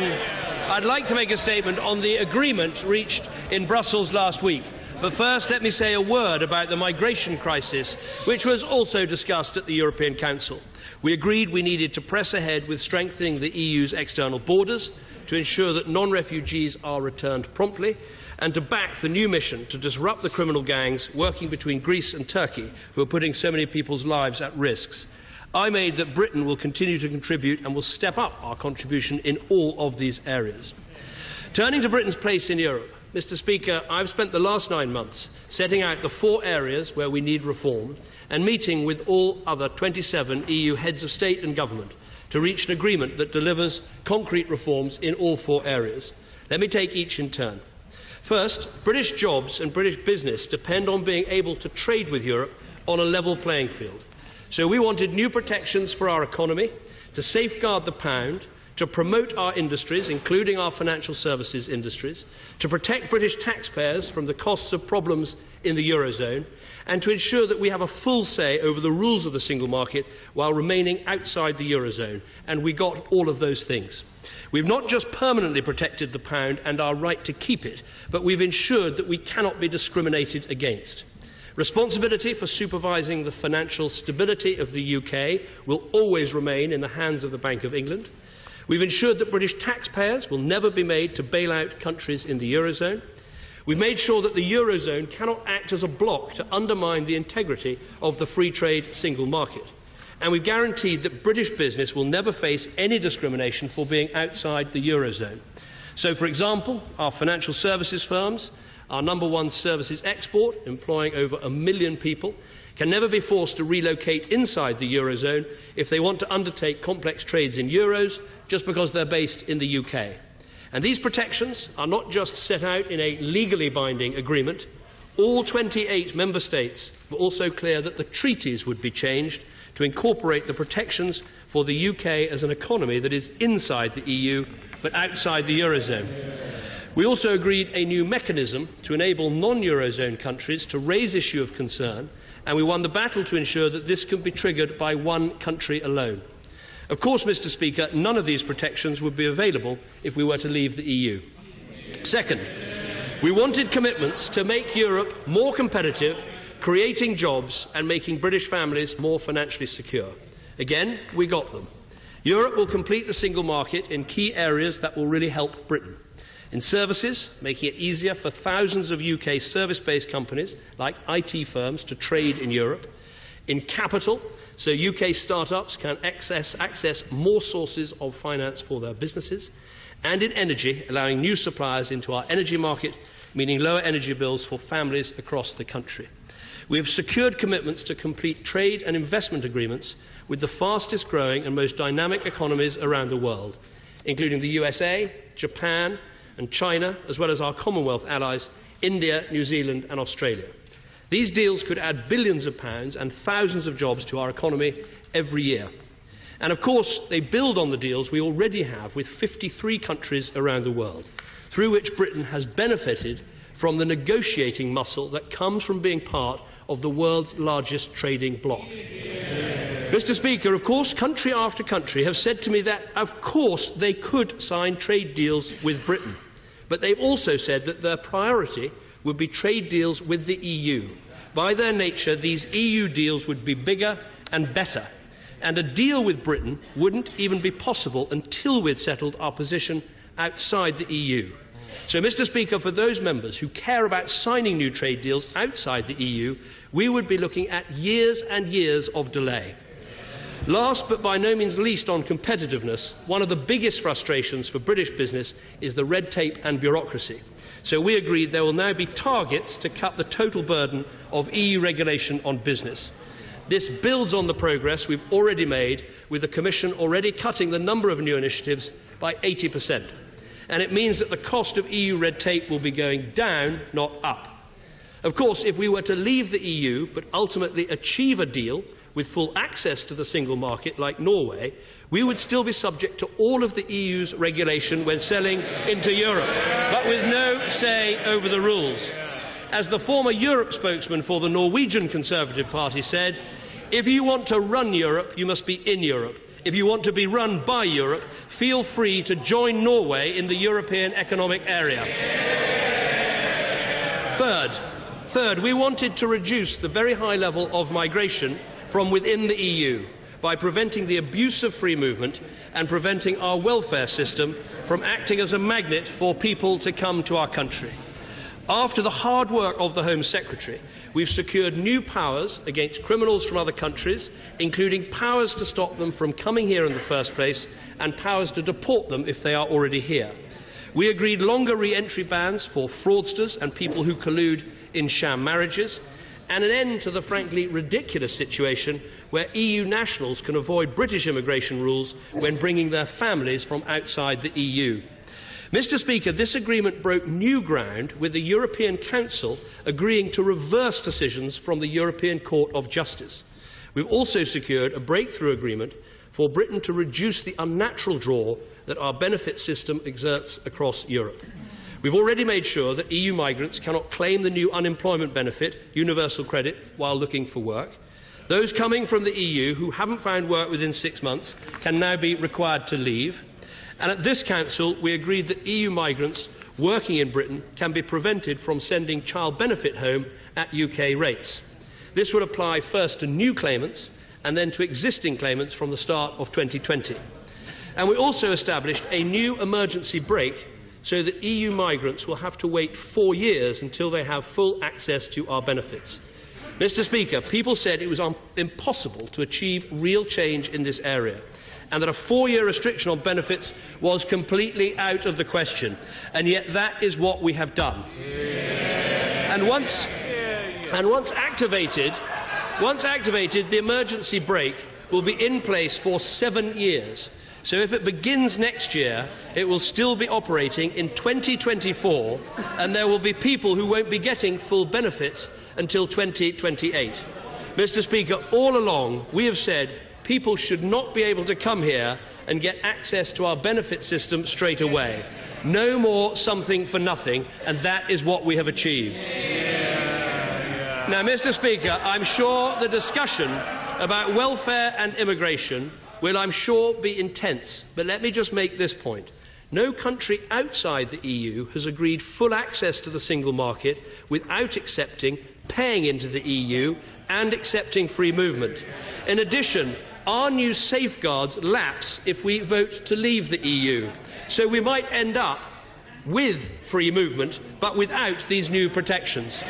introduction, I'd like to make a statement on the agreement reached in Brussels last week. But first, let me say a word about the migration crisis, which was also discussed at the European Council. We agreed we needed to press ahead with strengthening the EU's external borders to ensure that non-refugees are returned promptly, and to back the new mission to disrupt the criminal gangs working between Greece and Turkey, who are putting so many people's lives at risk. I made that Britain will continue to contribute and will step up our contribution in all of these areas. Turning to Britain's place in Europe, Mr. Speaker, I've spent the last 9 months setting out the 4 areas where we need reform and meeting with all other 27 EU heads of state and government to reach an agreement that delivers concrete reforms in all 4 areas. Let me take each in turn. First, British jobs and British business depend on being able to trade with Europe on a level playing field. So we wanted new protections for our economy, to safeguard the pound, to promote our industries, including our financial services industries, to protect British taxpayers from the costs of problems in the Eurozone, and to ensure that we have a full say over the rules of the single market while remaining outside the Eurozone. And we got all of those things. We've not just permanently protected the pound and our right to keep it, but we've ensured that we cannot be discriminated against. Responsibility for supervising the financial stability of the UK will always remain in the hands of the Bank of England. We've ensured that British taxpayers will never be made to bail out countries in the Eurozone. We've made sure that the Eurozone cannot act as a bloc to undermine the integrity of the free trade single market. And we've guaranteed that British business will never face any discrimination for being outside the Eurozone. So, for example, our financial services firms, our #1 services export, employing over 1 million people, can never be forced to relocate inside the Eurozone if they want to undertake complex trades in euros just because they're based in the UK. And these protections are not just set out in a legally binding agreement. All 28 member states were also clear that the treaties would be changed to incorporate the protections for the UK as an economy that is inside the EU but outside the Eurozone. We also agreed a new mechanism to enable non-Eurozone countries to raise issue of concern, and we won the battle to ensure that this can be triggered by one country alone. Of course, Mr. Speaker, none of these protections would be available if we were to leave the EU. Second, we wanted commitments to make Europe more competitive, creating jobs and making British families more financially secure. Again, we got them. Europe will complete the single market in key areas that will really help Britain. In services, making it easier for thousands of UK service-based companies, like IT firms, to trade in Europe. In capital, so UK start-ups can access more sources of finance for their businesses. And in energy, allowing new suppliers into our energy market, meaning lower energy bills for families across the country. We have secured commitments to complete trade and investment agreements with the fastest-growing and most dynamic economies around the world, including the USA, Japan, and China, as well as our Commonwealth allies, India, New Zealand and Australia. These deals could add billions of pounds and thousands of jobs to our economy every year. And of course, they build on the deals we already have with 53 countries around the world, through which Britain has benefited from the negotiating muscle that comes from being part of the world's largest trading bloc. Mr. Speaker, of course, country after country have said to me that, of course, they could sign trade deals with Britain. But they've also said that their priority would be trade deals with the EU. By their nature, these EU deals would be bigger and better, and a deal with Britain wouldn't even be possible until we'd settled our position outside the EU. So, Mr. Speaker, for those members who care about signing new trade deals outside the EU, we would be looking at years and years of delay. Last but by no means least on competitiveness, one of the biggest frustrations for British business is the red tape and bureaucracy. So we agreed there will now be targets to cut the total burden of EU regulation on business. This builds on the progress we've already made, with the Commission already cutting the number of new initiatives by 80%. And it means that the cost of EU red tape will be going down, not up. Of course, if we were to leave the EU but ultimately achieve a deal with full access to the single market like Norway, we would still be subject to all of the EU's regulation when selling into Europe, but with no say over the rules. As the former Europe spokesman for the Norwegian Conservative Party said, if you want to run Europe, you must be in Europe. if you want to be run by Europe, feel free to join Norway in the European Economic Area. Third, we wanted to reduce the very high level of migration from within the EU by preventing the abuse of free movement and preventing our welfare system from acting as a magnet for people to come to our country. After the hard work of the Home Secretary, we've secured new powers against criminals from other countries, including powers to stop them from coming here in the first place and powers to deport them if they are already here. We agreed longer re-entry bans for fraudsters and people who collude in sham marriages, and an end to the frankly ridiculous situation where EU nationals can avoid British immigration rules when bringing their families from outside the EU. Mr. Speaker, this agreement broke new ground with the European Council agreeing to reverse decisions from the European Court of Justice. We've also secured a breakthrough agreement for Britain to reduce the unnatural draw that our benefit system exerts across Europe. We've already made sure that EU migrants cannot claim the new unemployment benefit, universal credit, while looking for work. Those coming from the EU who haven't found work within 6 months can now be required to leave. And at this Council, we agreed that EU migrants working in Britain can be prevented from sending child benefit home at UK rates. This would apply first to new claimants and then to existing claimants from the start of 2020. And we also established a new emergency brake so that EU migrants will have to wait 4 years until they have full access to our benefits. Mr. Speaker, people said it was impossible to achieve real change in this area, and that a 4-year restriction on benefits was completely out of the question. And yet that is what we have done. And once activated, the emergency brake will be in place for 7 years. So if it begins next year, it will still be operating in 2024, and there will be people who won't be getting full benefits until 2028. Mr. Speaker, all along we have said people should not be able to come here and get access to our benefit system straight away. No more something for nothing, and that is what we have achieved. Now, Mr. Speaker, I'm sure the discussion about welfare and immigration will, I'm sure, be intense, but let me just make this point. No country outside the EU has agreed full access to the single market without accepting paying into the EU and accepting free movement. In addition, our new safeguards lapse if we vote to leave the EU. So we might end up with free movement, but without these new protections.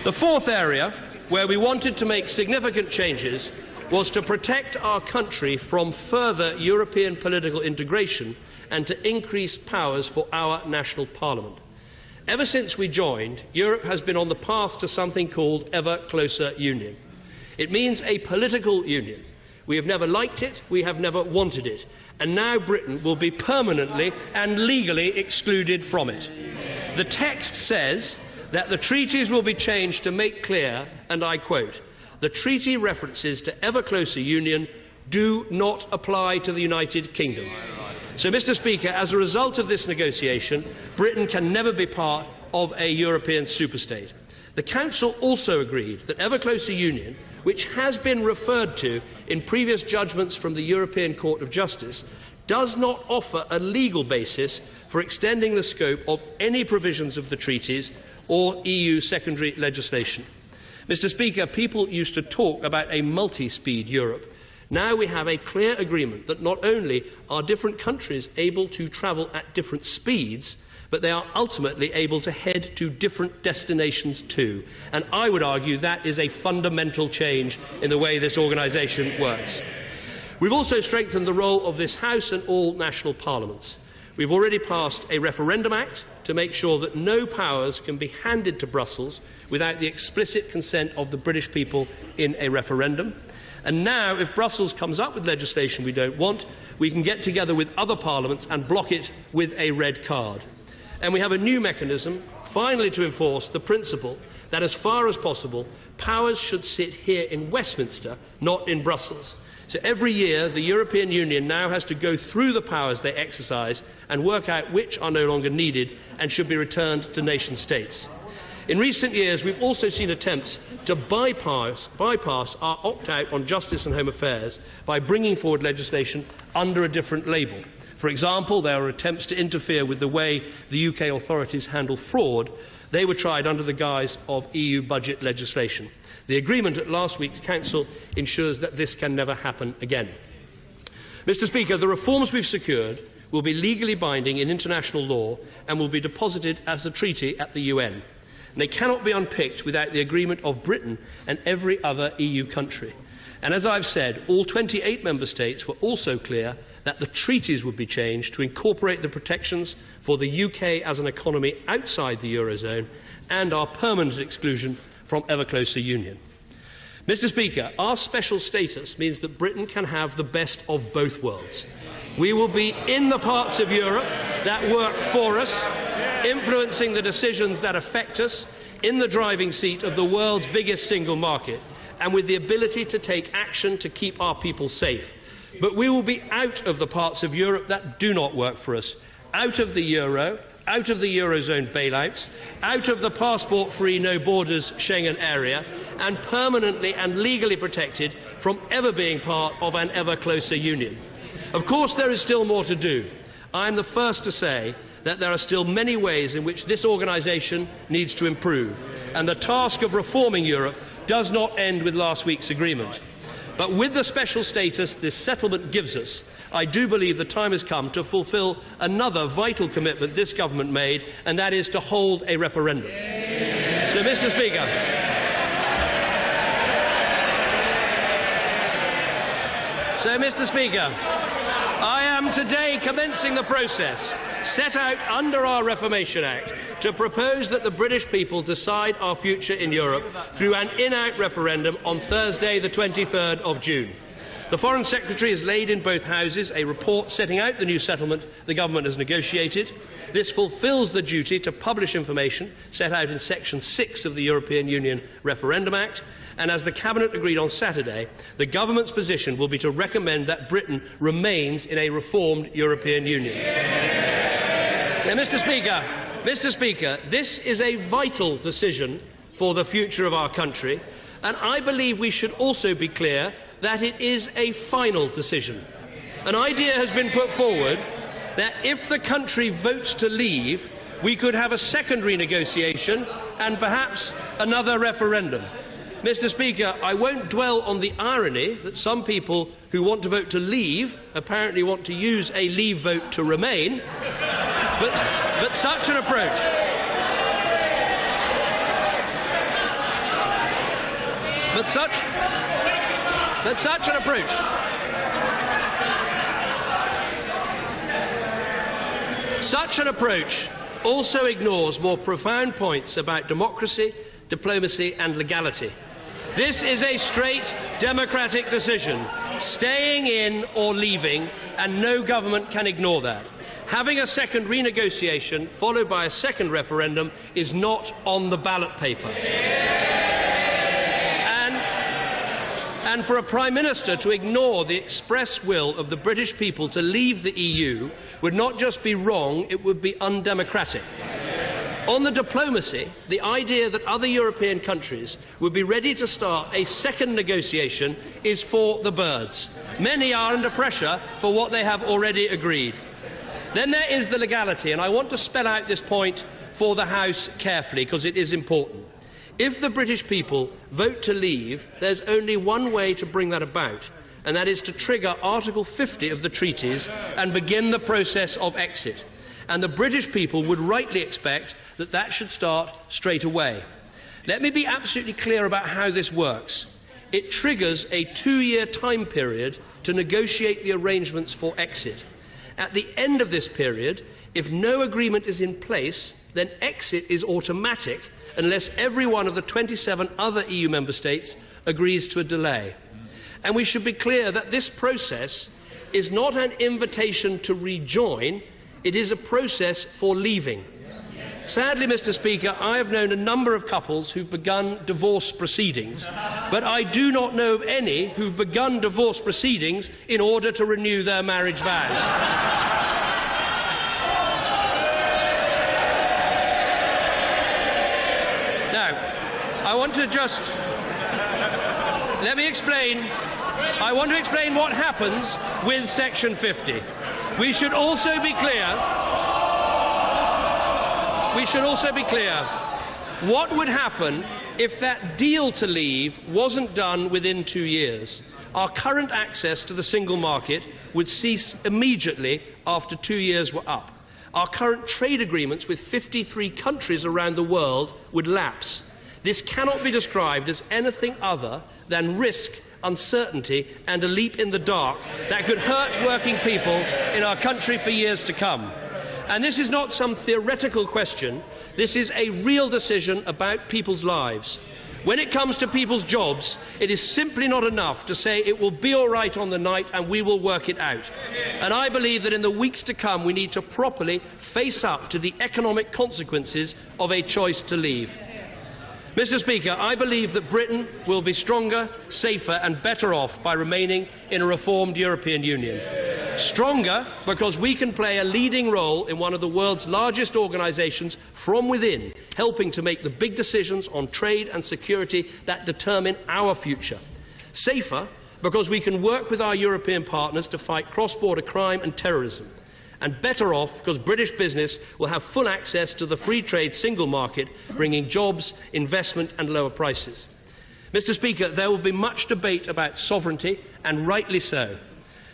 The fourth area where we wanted to make significant changes was to protect our country from further European political integration and to increase powers for our national parliament. Ever since we joined, Europe has been on the path to something called ever closer union. It means a political union. We have never liked it, we have never wanted it, and now Britain will be permanently and legally excluded from it. The text says that the treaties will be changed to make clear, and I quote, "The treaty references to ever closer union do not apply to the United Kingdom." So, Mr. Speaker, as a result of this negotiation, Britain can never be part of a European superstate. The Council also agreed that ever closer union, which has been referred to in previous judgments from the European Court of Justice, does not offer a legal basis for extending the scope of any provisions of the treaties or EU secondary legislation. Mr. Speaker, people used to talk about a multi-speed Europe. Now we have a clear agreement that not only are different countries able to travel at different speeds, but they are ultimately able to head to different destinations too. And I would argue that is a fundamental change in the way this organisation works. We've also strengthened the role of this House and all national parliaments. We've already passed a Referendum Act to make sure that no powers can be handed to Brussels without the explicit consent of the British people in a referendum. And now, if Brussels comes up with legislation we don't want, we can get together with other parliaments and block it with a red card. And we have a new mechanism, finally, to enforce the principle that, as far as possible, powers should sit here in Westminster, not in Brussels. So every year, the European Union now has to go through the powers they exercise and work out which are no longer needed and should be returned to nation-states. In recent years, we've also seen attempts to bypass our opt-out on justice and home affairs by bringing forward legislation under a different label. For example, there are attempts to interfere with the way the UK authorities handle fraud. They were tried under the guise of EU budget legislation. The agreement at last week's Council ensures that this can never happen again. Mr. Speaker, the reforms we've secured will be legally binding in international law and will be deposited as a treaty at the UN. And they cannot be unpicked without the agreement of Britain and every other EU country. And as I've said, all 28 member states were also clear that the treaties would be changed to incorporate the protections for the UK as an economy outside the Eurozone and our permanent exclusion from ever closer union. Mr. Speaker, our special status means that Britain can have the best of both worlds. We will be in the parts of Europe that work for us, influencing the decisions that affect us, in the driving seat of the world's biggest single market, and with the ability to take action to keep our people safe. But we will be out of the parts of Europe that do not work for us, out of the euro, out of the Eurozone bailouts, out of the passport-free, no-borders Schengen area, and permanently and legally protected from ever being part of an ever-closer union. Of course, there is still more to do. I am the first to say that there are still many ways in which this organisation needs to improve, and the task of reforming Europe does not end with last week's agreement. But with the special status this settlement gives us, I do believe the time has come to fulfil another vital commitment this government made, and that is to hold a referendum. So, Mr. Speaker, I am today commencing the process set out under our Reformation Act to propose that the British people decide our future in Europe through an in-out referendum on Thursday, the 23rd of June. The Foreign Secretary has laid in both houses a report setting out the new settlement the government has negotiated. This fulfils the duty to publish information set out in Section 6 of the European Union Referendum Act, and as the Cabinet agreed on Saturday, the government's position will be to recommend that Britain remains in a reformed European Union. Now, Mr. Speaker, this is a vital decision for the future of our country, and I believe we should also be clear that it is a final decision. An idea has been put forward that if the country votes to leave, we could have a second renegotiation and perhaps another referendum. Mr. Speaker, I won't dwell on the irony that some people who want to vote to leave apparently want to use a leave vote to remain, but such an approach also ignores more profound points about democracy, diplomacy and legality. This is a straight democratic decision, staying in or leaving, and no government can ignore that. Having a second renegotiation followed by a second referendum is not on the ballot paper. And for a Prime Minister to ignore the express will of the British people to leave the EU would not just be wrong, it would be undemocratic. On the diplomacy, the idea that other European countries would be ready to start a second negotiation is for the birds. Many are under pressure for what they have already agreed. Then there is the legality, and I want to spell out this point for the House carefully because it is important. If the British people vote to leave, there's only one way to bring that about, and that is to trigger Article 50 of the treaties and begin the process of exit. And the British people would rightly expect that that should start straight away. Let me be absolutely clear about how this works. It triggers a 2-year time period to negotiate the arrangements for exit. At the end of this period, if no agreement is in place, then exit is automatic unless every one of the 27 other EU member states agrees to a delay. And we should be clear that this process is not an invitation to rejoin, it is a process for leaving. Sadly, Mr. Speaker, I have known a number of couples who've begun divorce proceedings, but I do not know of any who've begun divorce proceedings in order to renew their marriage vows. want to just... Let me explain. I want to explain what happens with Section 50. We should also be clear. What would happen if that deal to leave wasn't done within 2 years? Our current access to the single market would cease immediately after 2 years were up. Our current trade agreements with 53 countries around the world would lapse. This cannot be described as anything other than risk, uncertainty and a leap in the dark that could hurt working people in our country for years to come. And this is not some theoretical question. This is a real decision about people's lives. When it comes to people's jobs, it is simply not enough to say it will be all right on the night and we will work it out. And I believe that in the weeks to come we need to properly face up to the economic consequences of a choice to leave. Mr. Speaker, I believe that Britain will be stronger, safer and better off by remaining in a reformed European Union. Stronger because we can play a leading role in one of the world's largest organisations from within, helping to make the big decisions on trade and security that determine our future. Safer because we can work with our European partners to fight cross-border crime and terrorism. And better off because British business will have full access to the free trade single market, bringing jobs, investment and lower prices. Mr. Speaker, there will be much debate about sovereignty, and rightly so.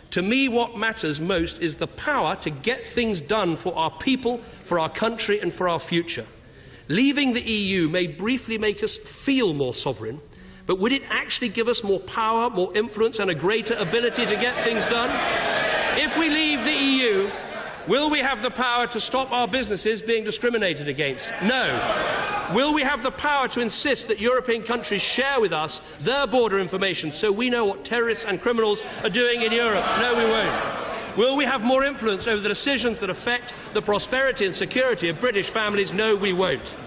To me, what matters most is the power to get things done for our people, for our country and for our future. Leaving the EU may briefly make us feel more sovereign, but would it actually give us more power, more influence and a greater ability to get things done? If we leave the EU, will we have the power to stop our businesses being discriminated against? No. Will we have the power to insist that European countries share with us their border information so we know what terrorists and criminals are doing in Europe? No, we won't. Will we have more influence over the decisions that affect the prosperity and security of British families? No, we won't.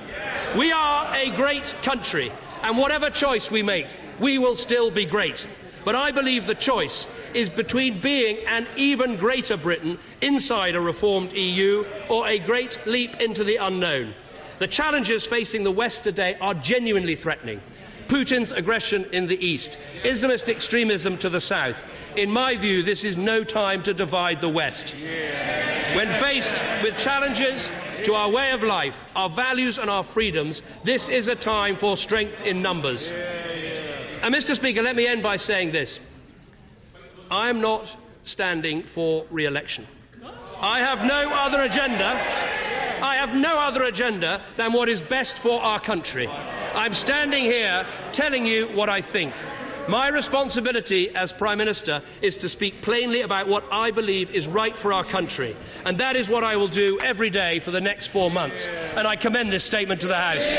We are a great country, and whatever choice we make, we will still be great. But I believe the choice is between being an even greater Britain inside a reformed EU or a great leap into the unknown. The challenges facing the West today are genuinely threatening. Putin's aggression in the east, Islamist extremism to the south. In my view, this is no time to divide the West. When faced with challenges to our way of life, our values and our freedoms, this is a time for strength in numbers. And Mr. Speaker, let me end by saying this. I am not standing for re-election. I have no other agenda. I have no other agenda than what is best for our country. I'm standing here telling you what I think. My responsibility as Prime Minister is to speak plainly about what I believe is right for our country. And that is what I will do every day for the next 4 months. And I commend this statement to the House.